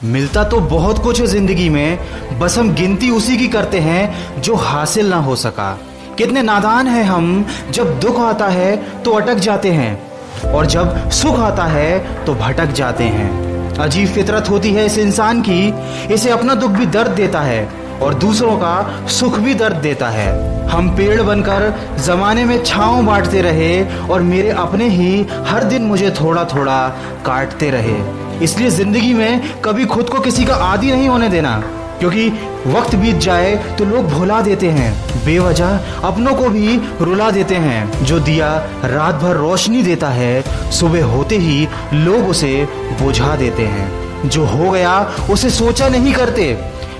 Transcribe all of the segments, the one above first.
मिलता तो बहुत कुछ है जिंदगी में, बस हम गिनती उसी की करते हैं जो हासिल ना हो सका। कितने नादान हैं हम, जब दुख आता है तो अटक जाते हैं और जब सुख आता है तो भटक जाते हैं। अजीब फितरत होती है इस इंसान की, इसे अपना दुख भी दर्द देता है और दूसरों का सुख भी दर्द देता है। हम पेड़ बनकर जमाने में छांव बांटते रहे और मेरे अपने ही हर दिन मुझे थोड़ा थोड़ा काटते रहे। इसलिए जिंदगी में कभी खुद को किसी का आदी नहीं होने देना, क्योंकि वक्त बीत जाए तो लोग भुला देते हैं, बेवजह अपनों को भी रुला देते हैं। जो दिया रात भर रोशनी देता है, सुबह होते ही लोग उसे बुझा देते हैं। जो हो गया उसे सोचा नहीं करते,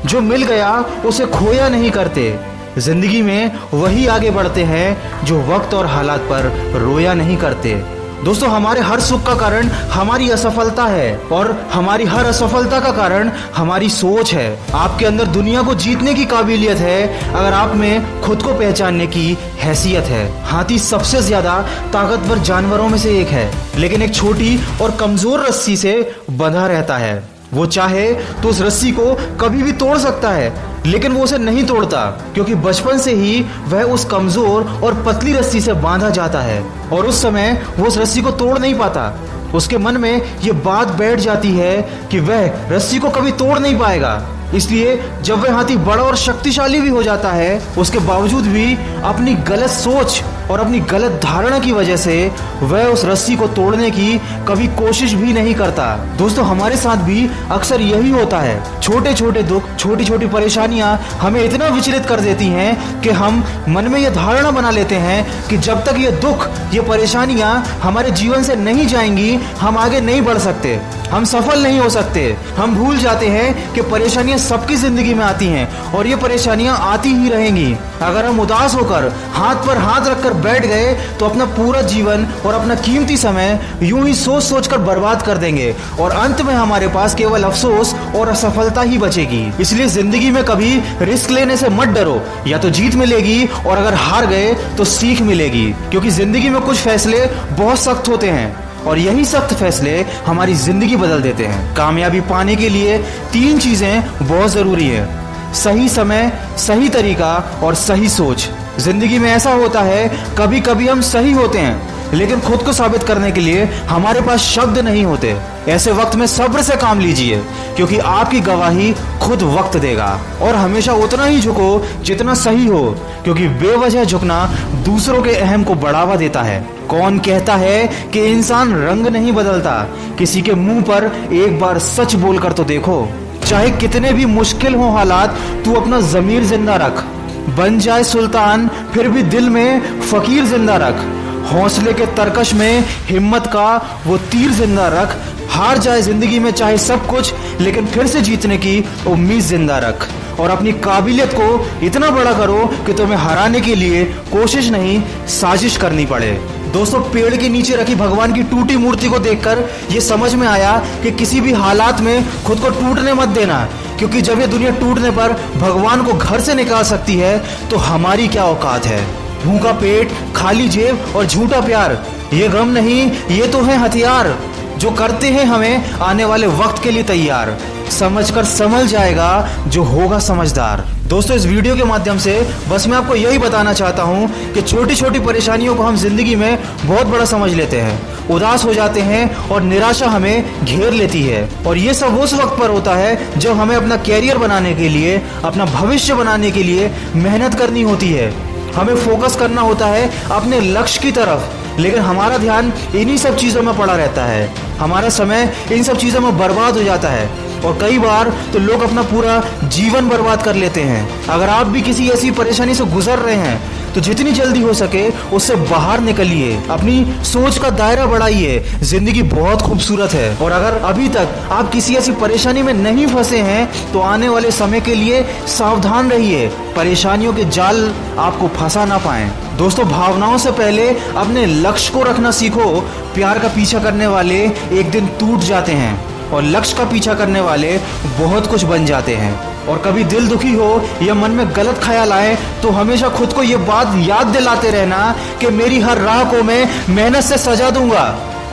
जो मिल गया उसे खोया नहीं करते। जिंदगी में वही आगे बढ़ते हैं जो वक्त और हालात पर रोया नहीं करते। दोस्तों, हमारे हर सुख का कारण हमारी असफलता है और हमारी हर असफलता का कारण हमारी सोच है। आपके अंदर दुनिया को जीतने की काबिलियत है अगर आप में खुद को पहचानने की हैसियत है। हाथी सबसे ज्यादा ताकतवर जानवरों में से एक है, लेकिन एक छोटी और कमजोर रस्सी से बंधा रहता है। वो चाहे तो उस रस्सी को कभी भी तोड़ सकता है, लेकिन वो उसे नहीं तोड़ता, क्योंकि बचपन से ही वह उस कमजोर और पतली रस्सी से बांधा जाता है और उस समय वो उस रस्सी को तोड़ नहीं पाता। उसके मन में ये बात बैठ जाती है कि वह रस्सी को कभी तोड़ नहीं पाएगा। इसलिए जब वह हाथी बड़ा और शक्तिशाली भी हो जाता है, उसके बावजूद भी अपनी गलत सोच और अपनी गलत धारणा की वजह से वह उस रस्सी को तोड़ने की कभी कोशिश भी नहीं करता। दोस्तों, हमारे साथ भी अक्सर यही होता है। छोटे छोटे दुख, छोटी छोटी परेशानियां हमें इतना विचलित कर देती हैं कि हम मन में यह धारणा बना लेते हैं कि जब तक ये दुख, ये परेशानियां हमारे जीवन से नहीं जाएंगी, हम आगे नहीं बढ़ सकते, हम सफल नहीं हो सकते। हम भूल जाते हैं कि परेशानियां सबकी जिंदगी में आती हैं और ये परेशानियां आती ही रहेंगी। अगर हम उदास होकर हाथ पर हाथ रखकर बैठ गए तो अपना पूरा जीवन और अपना कीमती समय यूं ही सोच सोच कर बर्बाद कर देंगे और अंत में हमारे पास केवल अफसोस और असफलता ही बचेगी। इसलिए जिंदगी में कभी रिस्क लेने से मत डरो, या तो जीत मिलेगी और अगर हार गए तो सीख मिलेगी, क्योंकि जिंदगी में कुछ फैसले बहुत सख्त होते हैं और यही सख्त फैसले हमारी जिंदगी बदल देते हैं। कामयाबी पाने के लिए 3 चीजें बहुत जरूरी है: सही समय, सही तरीका और सही सोच। जिंदगी में ऐसा होता है, कभी कभी हम सही होते हैं लेकिन खुद को साबित करने के लिए हमारे पास शब्द नहीं होते। ऐसे वक्त में सब्र से काम लीजिए, क्योंकि आपकी गवाही खुद वक्त देगा। और हमेशा उतना ही झुको जितना सही हो, क्योंकि बेवजह झुकना दूसरों के अहम को बढ़ावा देता है। कौन कहता है कि इंसान रंग नहीं बदलता? किसी के मुंह पर एक बार सच बोलकर तो देखो। चाहे कितने भी मुश्किल हो हालात, तू अपना जमीर जिंदा रख। बन जाए सुल्तान फिर भी दिल में फकीर जिंदा रख। हौसले के तरकश में हिम्मत का वो तीर जिंदा रख। हार जाए जिंदगी में चाहे सब कुछ, लेकिन फिर से जीतने की उम्मीद जिंदा रख। और अपनी काबिलियत को इतना बड़ा करो कि तुम्हें हराने के लिए कोशिश नहीं, साजिश करनी पड़े। दोस्तों, पेड़ के नीचे रखी भगवान की टूटी मूर्ति को देखकर ये समझ में आया कि किसी भी हालात में खुद को टूटने मत देना, क्योंकि जब ये दुनिया टूटने पर भगवान को घर से निकाल सकती है तो हमारी क्या औकात है। भूखा पेट, खाली जेब और झूठा प्यार, ये गम नहीं, ये तो है हथियार जो करते हैं हमें आने वाले वक्त के लिए तैयार। समझकर संभल जाएगा जो होगा समझदार। दोस्तों, इस वीडियो के माध्यम से बस मैं आपको यही बताना चाहता हूँ कि छोटी छोटी परेशानियों को हम जिंदगी में बहुत बड़ा समझ लेते हैं, उदास हो जाते हैं और निराशा हमें घेर लेती है। और ये सब उस वक्त पर होता है जब हमें अपना कैरियर बनाने के लिए, अपना भविष्य बनाने के लिए मेहनत करनी होती है। हमें फोकस करना होता है अपने लक्ष्य की तरफ, लेकिन हमारा ध्यान इन्हीं सब चीजों में पड़ा रहता है। हमारा समय इन सब चीजों में बर्बाद हो जाता है और कई बार तो लोग अपना पूरा जीवन बर्बाद कर लेते हैं। अगर आप भी किसी ऐसी परेशानी से गुजर रहे हैं तो जितनी जल्दी हो सके उससे बाहर निकलिए, अपनी सोच का दायरा बढ़ाइए। जिंदगी बहुत खूबसूरत है और अगर अभी तक आप किसी ऐसी परेशानी में नहीं फंसे हैं तो आने वाले समय के लिए सावधान रहिए, परेशानियों के जाल आपको फंसा ना पाएं। दोस्तों, भावनाओं से पहले अपने लक्ष्य को रखना सीखो। प्यार का पीछा करने वाले एक दिन टूट जाते हैं और लक्ष्य का पीछा करने वाले बहुत कुछ बन जाते हैं। और कभी दिल दुखी हो या मन में गलत ख्याल आए तो हमेशा खुद को ये बात याद दिलाते रहना कि मेरी हर राह को मैं मेहनत से सजा दूंगा।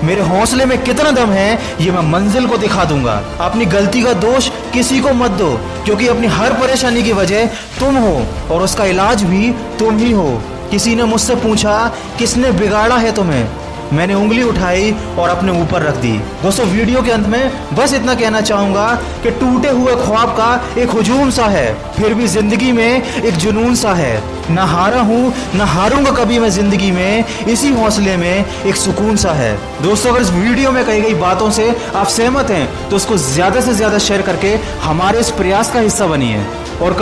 मेरे हौसले में कितना दम है ये मैं मंजिल को दिखा दूंगा। अपनी गलती का दोष किसी को मत दो, क्योंकि अपनी हर परेशानी की वजह तुम हो और उसका इलाज भी तुम ही हो। किसी ने मुझसे पूछा किसने बिगाड़ा है तुम्हें, मैंने उंगली उठाई और अपने ऊपर रख दी। दोस्तों, वीडियो के अंत में बस इतना कहना चाहूंगा कि टूटे हुए ख्वाब का एक हुजूम सा है, फिर भी जिंदगी में एक जुनून सा है। ना हारा हूं ना हारूंगा कभी मैं जिंदगी में, इसी हौसले में एक सुकून सा है। दोस्तों, अगर इस वीडियो में कही गई बातों से आप सहमत हैं तो उसको ज्यादा से ज्यादा शेयर करके हमारे इस प्रयास का हिस्सा बनिए। और